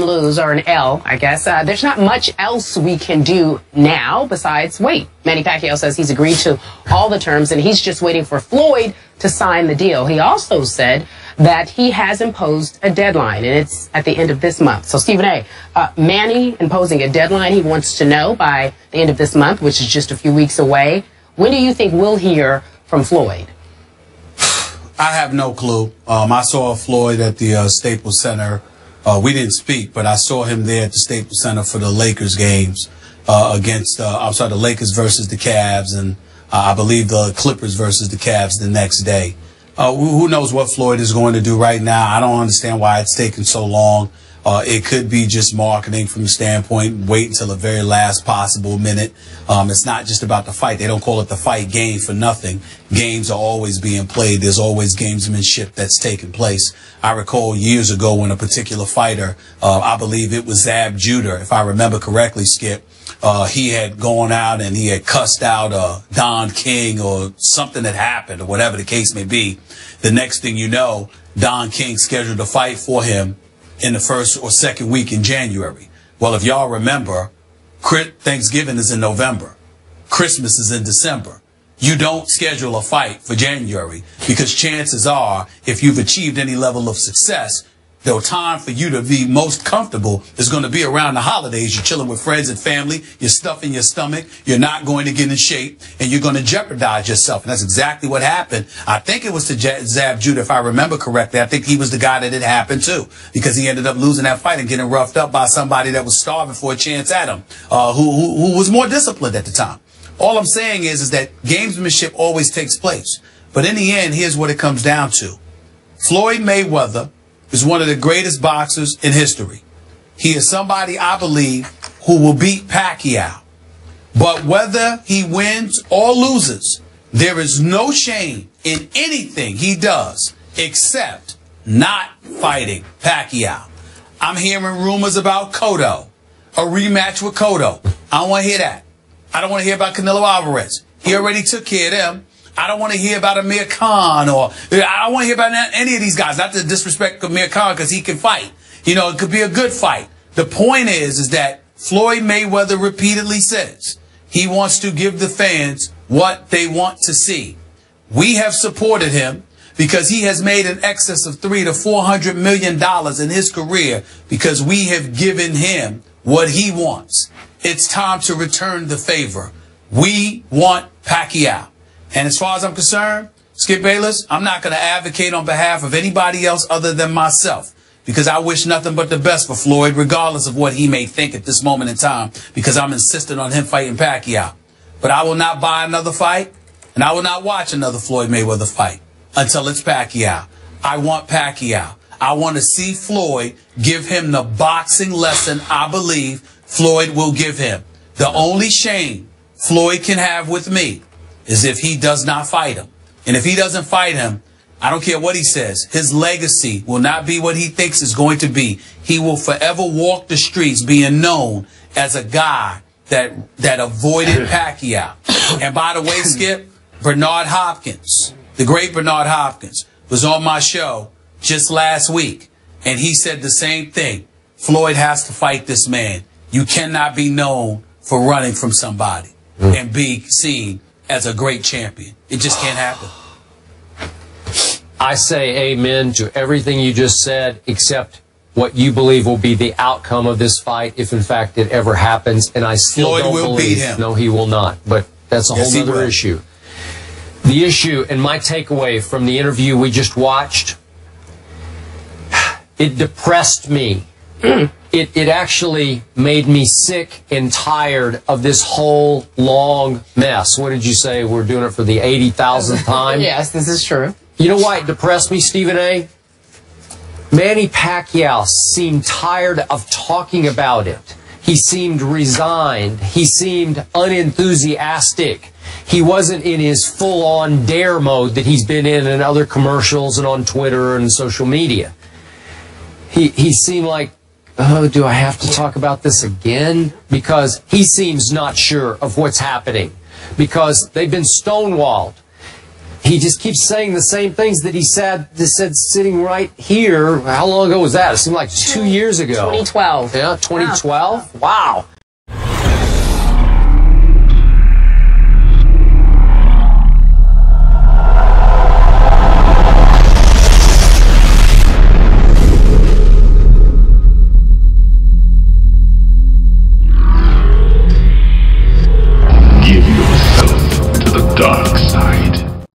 lose, or an L, I guess. There's not much else we can do now besides wait. Manny Pacquiao says he's agreed to all the terms, and he's just waiting for Floyd to sign the deal. He also said that he has imposed a deadline, and it's at the end of this month. So, Stephen A., Manny imposing a deadline he wants to know by the end of this month, which is just a few weeks away. When do you think we'll hear from Floyd? I have no clue. I saw Floyd at the Staples Center. We didn't speak, but I saw him there at the Staples Center for the Lakers games against, the Lakers versus the Cavs, and I believe the Clippers versus the Cavs the next day. Who knows what Floyd is going to do right now? I don't understand why it's taken so long. It could be just marketing from the standpoint, wait until the very last possible minute. It's not just about the fight. They don't call it the fight game for nothing. Games are always being played. There's always gamesmanship that's taking place. I recall years ago when a particular fighter, I believe it was Zab Judah, if I remember correctly, Skip, he had gone out and he had cussed out Don King or something had happened or whatever the case may be. The next thing you know, Don King scheduled a fight for him in the first or second week in January. Well, if y'all remember, Thanksgiving is in November. Christmas is in December. You don't schedule a fight for January because chances are, if you've achieved any level of success, the time for you to be most comfortable is going to be around the holidays. You're chilling with friends and family. You're stuffing your stomach. You're not going to get in shape, and you're going to jeopardize yourself. And that's exactly what happened. I think it was to Zab Judah, if I remember correctly. I think he was the guy that it happened to, because he ended up losing that fight and getting roughed up by somebody that was starving for a chance at him, who was more disciplined at the time. All I'm saying is that gamesmanship always takes place. But in the end, here's what it comes down to. Floyd Mayweather is one of the greatest boxers in history. He is somebody, I believe, who will beat Pacquiao. But whether he wins or loses, there is no shame in anything he does except not fighting Pacquiao. I'm hearing rumors about Cotto, a rematch with Cotto. I don't want to hear that. I don't want to hear about Canelo Alvarez. He already took care of them. I don't want to hear about Amir Khan, or I don't want to hear about any of these guys. Not to disrespect Amir Khan, because he can fight. You know, it could be a good fight. The point is that Floyd Mayweather repeatedly says he wants to give the fans what they want to see. We have supported him because he has made an excess of $300 to $400 million in his career because we have given him what he wants. It's time to return the favor. We want Pacquiao. And as far as I'm concerned, Skip Bayless, I'm not going to advocate on behalf of anybody else other than myself, because I wish nothing but the best for Floyd, regardless of what he may think at this moment in time, because I'm insistent on him fighting Pacquiao. But I will not buy another fight, and I will not watch another Floyd Mayweather fight until it's Pacquiao. I want Pacquiao. I want to see Floyd give him the boxing lesson I believe Floyd will give him. The only shame Floyd can have with me is if he does not fight him. And if he doesn't fight him, I don't care what he says, his legacy will not be what he thinks it's going to be. He will forever walk the streets being known as a guy that avoided Pacquiao. And by the way, Skip, Bernard Hopkins, the great Bernard Hopkins, was on my show just last week, and he said the same thing. Floyd has to fight this man. You cannot be known for running from somebody and be seen as a great champion. It just can't happen. I say amen to everything you just said, except what you believe will be the outcome of this fight, if in fact it ever happens. And I still Floyd don't will believe, beat him. No, he will not. But that's a whole other issue. The issue, and my takeaway from the interview we just watched, it depressed me. It actually made me sick and tired of this whole long mess. What did you say? We're doing it for the 80,000th time? Yes, this is true. You know why it depressed me, Stephen A.? Manny Pacquiao seemed tired of talking about it. He seemed resigned. He seemed unenthusiastic. He wasn't in his full-on dare mode that he's been in other commercials and on Twitter and social media. He seemed like, oh, do I have to talk about this again? Because he seems not sure of what's happening. Because they've been stonewalled. he just keeps saying the same things that he said sitting right here. How long ago was that? It seemed like 2 years ago. 2012. Yeah, 2012. Wow.